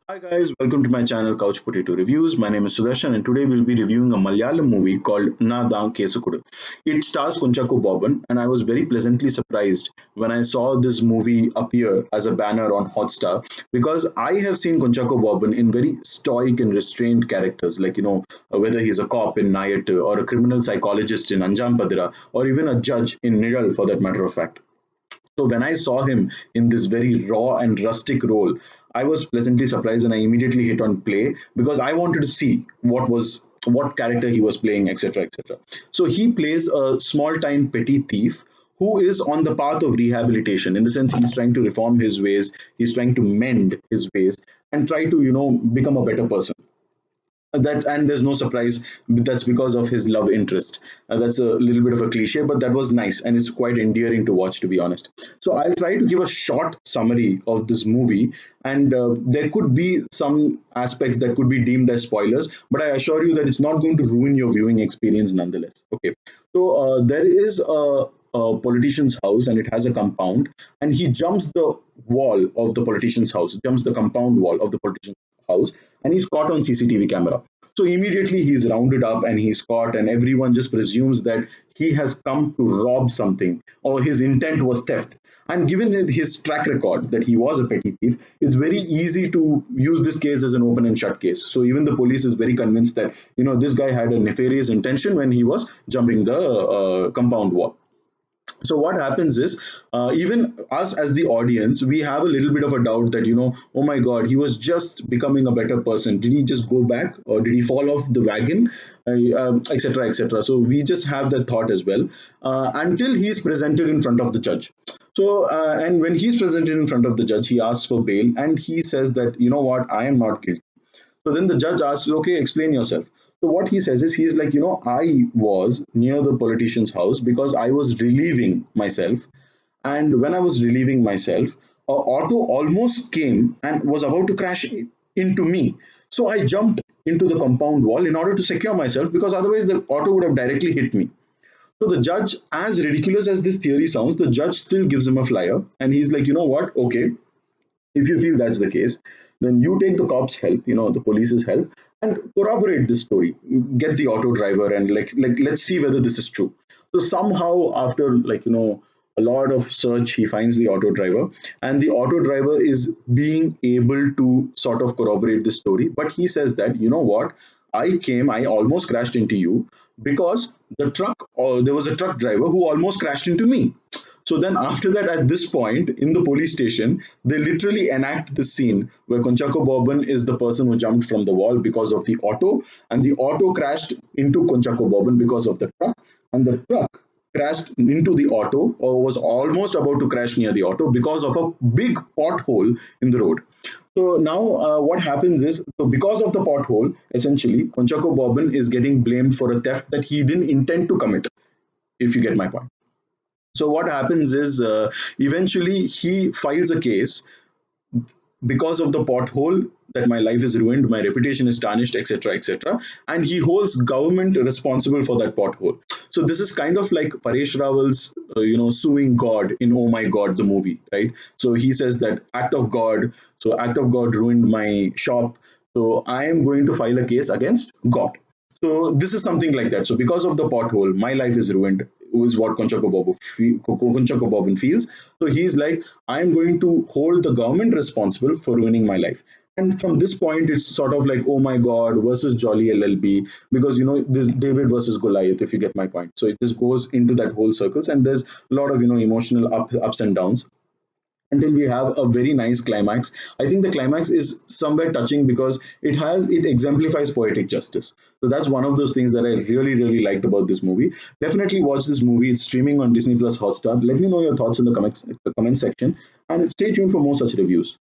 Hi guys, welcome to my channel Couch Potato Reviews. My name is Sudarshan and today we'll be reviewing a Malayalam movie called Na Daan Kesukudu. It stars Kunchaku Boban and I was very pleasantly surprised when I saw this movie appear as a banner on Hotstar because I have seen Kunchaku Boban in very stoic and restrained characters like whether he's a cop in Nayattu or a criminal psychologist in Anjam Padira or even a judge in Nidal for that matter of fact. So when I saw him in this very raw and rustic role, I was pleasantly surprised and I immediately hit on play because I wanted to see what character he was playing, etc. etc. So he plays a small time petty thief who is on the path of rehabilitation in the sense he's trying to reform his ways, he's trying to mend his ways and try to become a better person. That and there's no surprise that's because of his love interest. That's a little bit of a cliche, but that was nice and it's quite endearing to watch, to be honest. So I'll try to give a short summary of this movie, and there could be some aspects that could be deemed as spoilers, but I assure you that it's not going to ruin your viewing experience nonetheless. Okay, so there is a politician's house and it has a compound, and he jumps the wall of the politician's house, jumps the compound wall of the politician's house, and he's caught on CCTV camera. So immediately he's rounded up and he's caught, and everyone just presumes that he has come to rob something or his intent was theft. And given his track record that he was a petty thief, it's very easy to use this case as an open and shut case. So even the police is very convinced that this guy had a nefarious intention when he was jumping the compound wall. So what happens is, even us as the audience, we have a little bit of a doubt that oh my god, he was just becoming a better person, did he just go back or did he fall off the wagon, etc etc. So we just have that thought as well, until he's presented in front of the judge. So and when he's presented in front of the judge, he asks for bail and he says that what, I am not guilty. So then the judge asks, okay, explain yourself. So what he says is, he's like, I was near the politician's house because I was relieving myself. And when I was relieving myself, a auto almost came and was about to crash into me. So I jumped into the compound wall in order to secure myself because otherwise the auto would have directly hit me. So the judge, as ridiculous as this theory sounds, the judge still gives him a flyer and he's like, you know what? Okay, if you feel that's the case, then you take the cops' help, the police's help, and corroborate this story. Get the auto driver and like let's see whether this is true. So somehow after a lot of search, he finds the auto driver, and the auto driver is being able to sort of corroborate the story. But he says that what, I almost crashed into you because there was a truck driver who almost crashed into me. So then, after that, at this point in the police station, they literally enact the scene where Konchako Boban is the person who jumped from the wall because of the auto, and the auto crashed into Konchako Boban because of the truck, and the truck crashed into the auto or was almost about to crash near the auto because of a big pothole in the road. So now, what happens is, so because of the pothole, essentially, Konchako Boban is getting blamed for a theft that he didn't intend to commit. If you get my point. So what happens is, eventually he files a case because of the pothole that my life is ruined, my reputation is tarnished, etc., etc., and he holds government responsible for that pothole. So this is kind of like Paresh Rawal's, suing God in Oh My God, the movie, right? So he says that act of God, so act of God ruined my shop, so I am going to file a case against God. So this is something like that. So because of the pothole, my life is ruined. Is what Conchaco Bobbin feels. So he's like, I'm going to hold the government responsible for ruining my life. And from this point, it's sort of like, oh my God versus Jolly LLB, because this David versus Goliath, if you get my point. So it just goes into that whole circles, and there's a lot of emotional ups and downs until we have a very nice climax. I think the climax is somewhere touching because it exemplifies poetic justice. So that's one of those things that I really really liked about this movie. Definitely watch this movie. It's streaming on Disney Plus Hotstar. Let me know your thoughts in the comment section, and stay tuned for more such reviews.